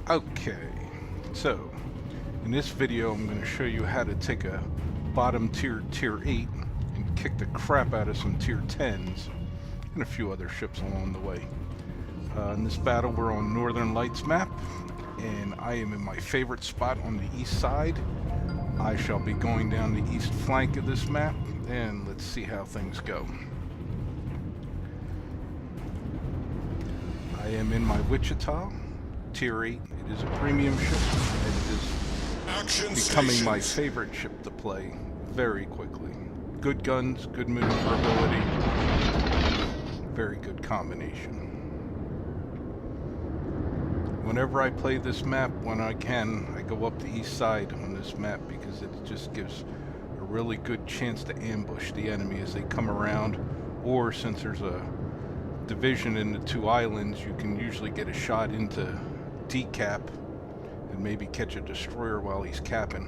Okay, so in this video I'm going to show you how to take a bottom tier 8 and kick the crap out of some tier 10s and a few other ships along the way. In this battle we're on Northern Lights map, and I am in my favorite spot on the east side. I shall be going down the east flank of this map, and let's see how things go. I am in my Wichita tier 8. It is a premium ship, and it is becoming my favorite ship to play very quickly. Good guns, good maneuverability, very good combination. Whenever I play this map, when I can, I go up the east side on this map because it just gives a really good chance to ambush the enemy as they come around, or since there's a division in the two islands, you can usually get a shot into decap and maybe catch a destroyer while he's capping.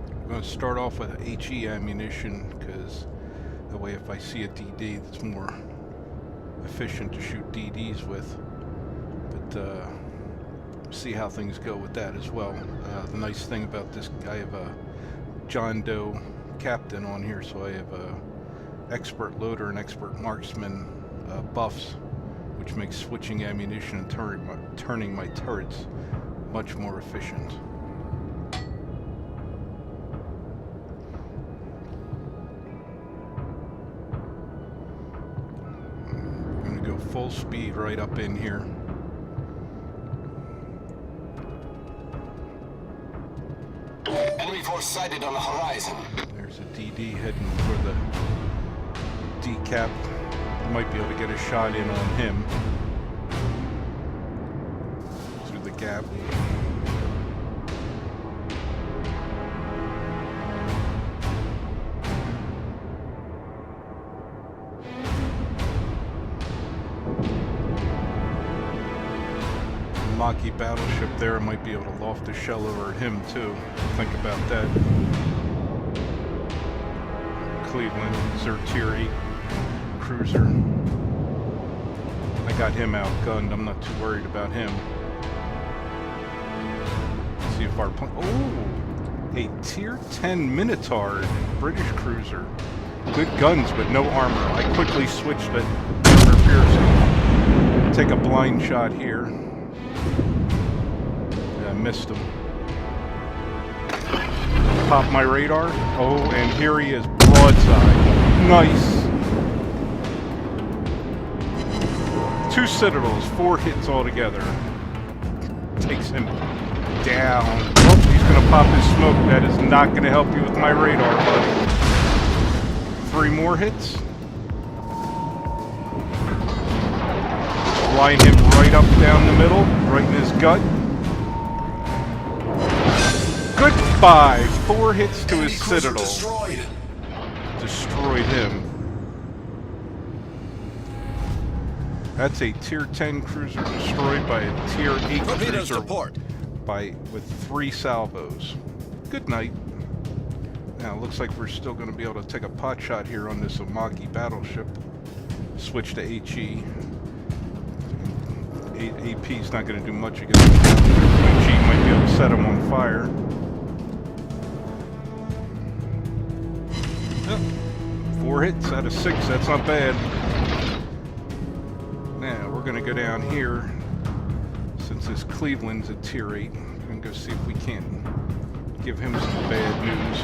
I'm going to start off with HE ammunition because that way if I see a DD that's more efficient to shoot DDs with, but see how things go with that as well. The nice thing about this, I have a John Doe captain on here, so I have a expert loader and expert marksman buffs, which makes switching ammunition and turning my turrets much more efficient. I'm going to go full speed right up in here. Enemy force sighted on the horizon. There's a DD heading for the decap. Might be able to get a shot in on him through the gap. Maki battleship there, might be able to loft a shell over at him too. Think about that. Cleveland, is their tier 8 cruiser. I got him outgunned. I'm not too worried about him. Let's see if our plane. Oh, a tier 10 Minotaur British cruiser. Good guns, but no armor. I quickly switched it. Armor piercing. Take a blind shot here. Yeah, I missed him. Pop my radar. Oh, and here he is, broadside. Nice. 2 citadels, 4 hits altogether. Takes him down. Oh, he's going to pop his smoke. That is not going to help you with my radar, buddy. 3 more hits. Line him right up down the middle, right in his gut. Goodbye. 4 hits to his citadel. Destroyed him. That's a tier 10 cruiser destroyed by a tier 8 cruiser with 3 salvos. Good night. Now it looks like we're still going to be able to take a pot shot here on this Maki battleship. Switch to HE. AP's not going to do much against him. HE might be able to set him on fire. Oh, 4 hits out of 6, that's not bad. Now we're going to go down here, since this Cleveland's a tier 8. We're going to go see if we can't give him some bad news.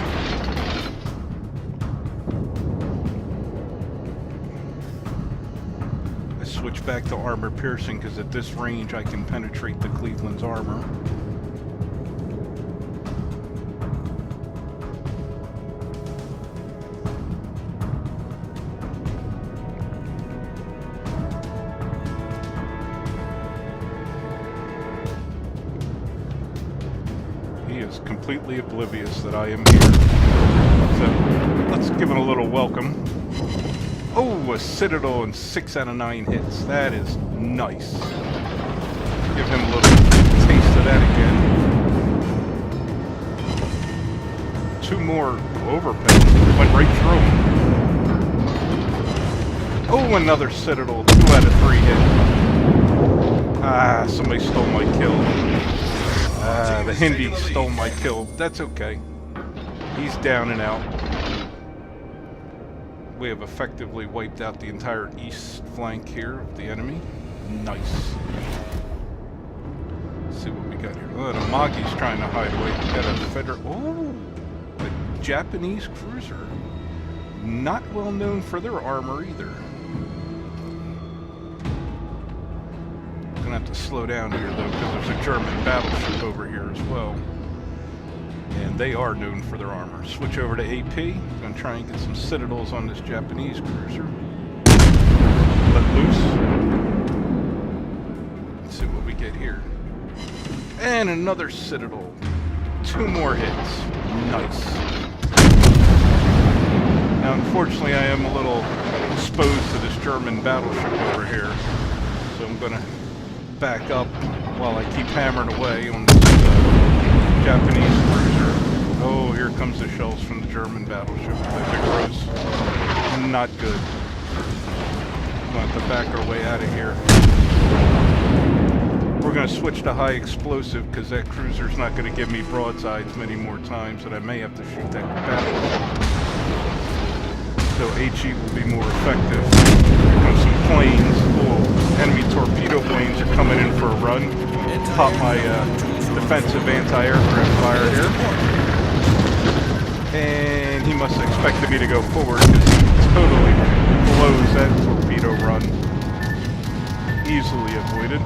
I switch back to armor piercing because at this range I can penetrate the Cleveland's armor. He is completely oblivious that I am here. So let's give him a little welcome. Oh, a citadel and 6 out of 9 hits. That is nice. Give him a little taste of that again. 2 more overpens. Went right through him. Oh, another citadel. 2 out of 3 hits. somebody stole my kill. The Hindi stole my kill. That's okay. He's down and out. We have effectively wiped out the entire east flank here of the enemy. Nice. Let's see what we got here. Oh, the Magi's trying to hide away. We got a federal... Oh! A Japanese cruiser. Not well known for their armor either. Gonna have to slow down here though, because there's a German battleship over here as well. And they are known for their armor. Switch over to AP. Gonna try and get some citadels on this Japanese cruiser. Let loose. Let's see what we get here. And another citadel. 2 more hits. Nice. Now, unfortunately, I am a little exposed to this German battleship over here. So I'm gonna back up while I keep hammering away on this Japanese cruiser. Oh, here comes the shells from the German battleship. The Vigorous. Not good. We'll have to back our way out of here. We're going to switch to high explosive because that cruiser's not going to give me broadsides many more times, and I may have to shoot that battleship. So HE will be more effective. Here comes some planes. Oh, enemy torpedo planes are coming in for a run. Pop my defensive anti-aircraft fire here. And he must have expected me to go forward because he totally blows that torpedo run. Easily avoided.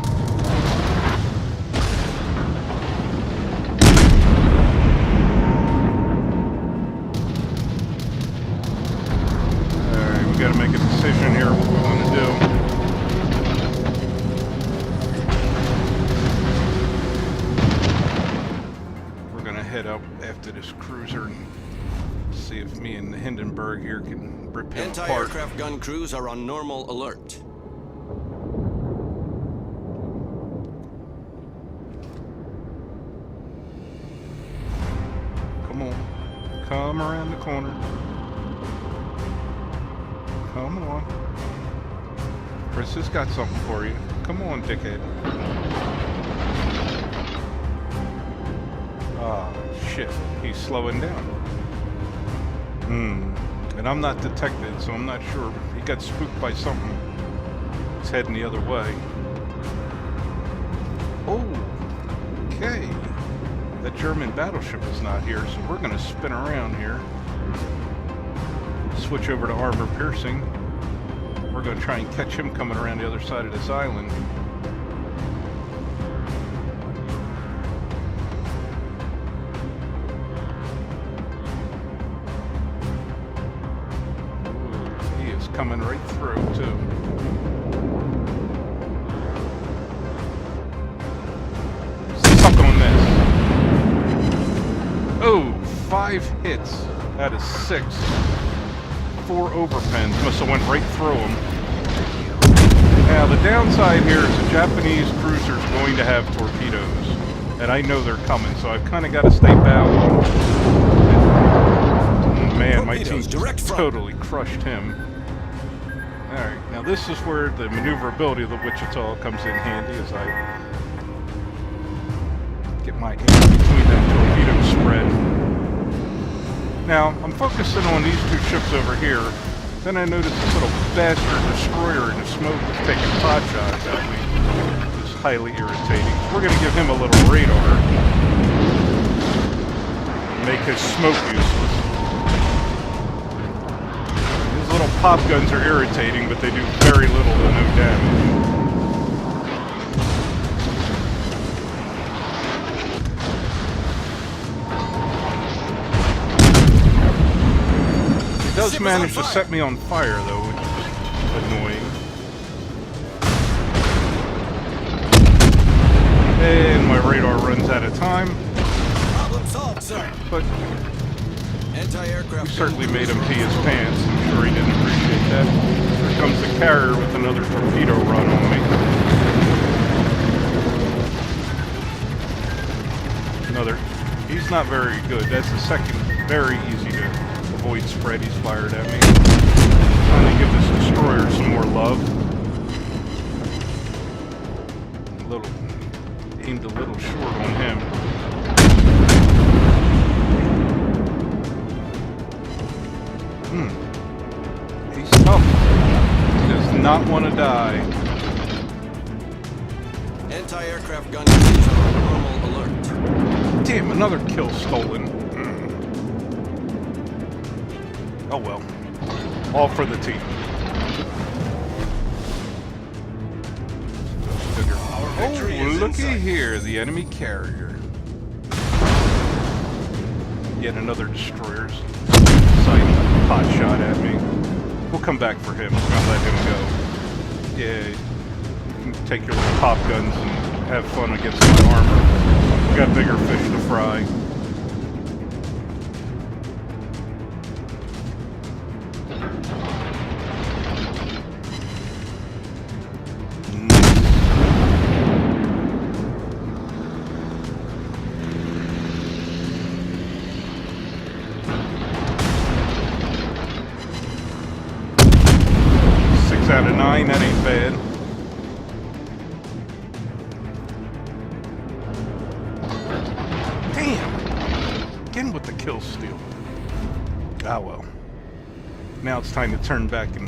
Alright, we gotta make a decision here what we want to do. Head up after this cruiser and see if me and the Hindenburg here can rip him apart. Anti-aircraft gun crews are on normal alert. Come on. Come around the corner. Come on. Chris has got something for you. Come on, dickhead. Ah, shit. He's slowing down. And I'm not detected, so I'm not sure. He got spooked by something. He's heading the other way. Oh, okay. The German battleship is not here, so we're going to spin around here. Switch over to armor piercing. We're going to try and catch him coming around the other side of this island. Coming right through, too. Suck on this. Oh, 5 hits out of 6. 4 overpens. Must have went right through them. Now, the downside here is the Japanese cruiser is going to have torpedoes. And I know they're coming, so I've kind of got to stay balanced. Oh, man, my team totally crushed him. Alright, now this is where the maneuverability of the Wichita comes in handy as I get my aim between that torpedo spread. Now, I'm focusing on these 2 ships over here. Then I notice this little bastard destroyer in the smoke is taking pot shots at me. It's highly irritating. So we're going to give him a little radar. Make his smoke useless. Little pop guns are irritating, but they do very little to no damage. It does manage to set me on fire, though, which is annoying. And my radar runs out of time. Problem solved, sir. But anti-aircraft we certainly made him pee his pants. I'm sure he didn't appreciate that. Here comes the carrier with another torpedo run on me. Another. He's not very good. That's the second very easy to avoid spread he's fired at me. Trying to give this destroyer some more love. aimed a little short on him. He's tough. He does not want to die. Anti-aircraft gun units are on normal alert. Damn, another kill stolen. Oh well. All for the team. Oh, looky here, the enemy carrier. Yet another destroyer's sighting a pot shot at me. We'll come back for him. We're gonna let him go. Yeah, you can take your little pop guns and have fun against my armor. We got bigger fish to fry. Out of 9, that ain't bad. Damn! Again with the kill steal. Ah well. Now it's time to turn back and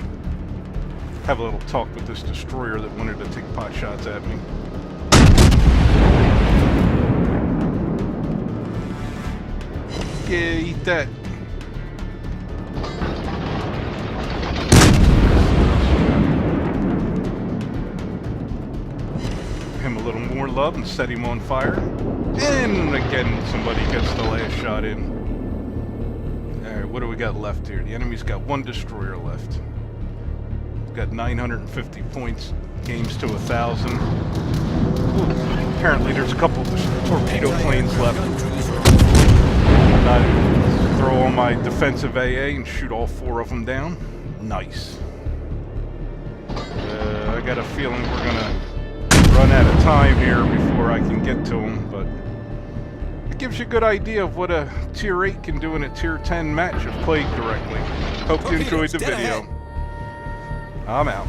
have a little talk with this destroyer that wanted to take pot shots at me. Yeah, eat that. Him a little more love and set him on fire. And again, somebody gets the last shot in. Alright, what do we got left here? The enemy's got one destroyer left. He's got 950 points, games to 1,000. Apparently there's a couple of torpedo planes left. I throw on my defensive AA and shoot all 4 of them down. Nice. I got a feeling we're gonna run out of time here before I can get to him, but it gives you a good idea of what a Tier 8 can do in a Tier 10 match if played correctly. Hope you enjoyed the video. I'm out.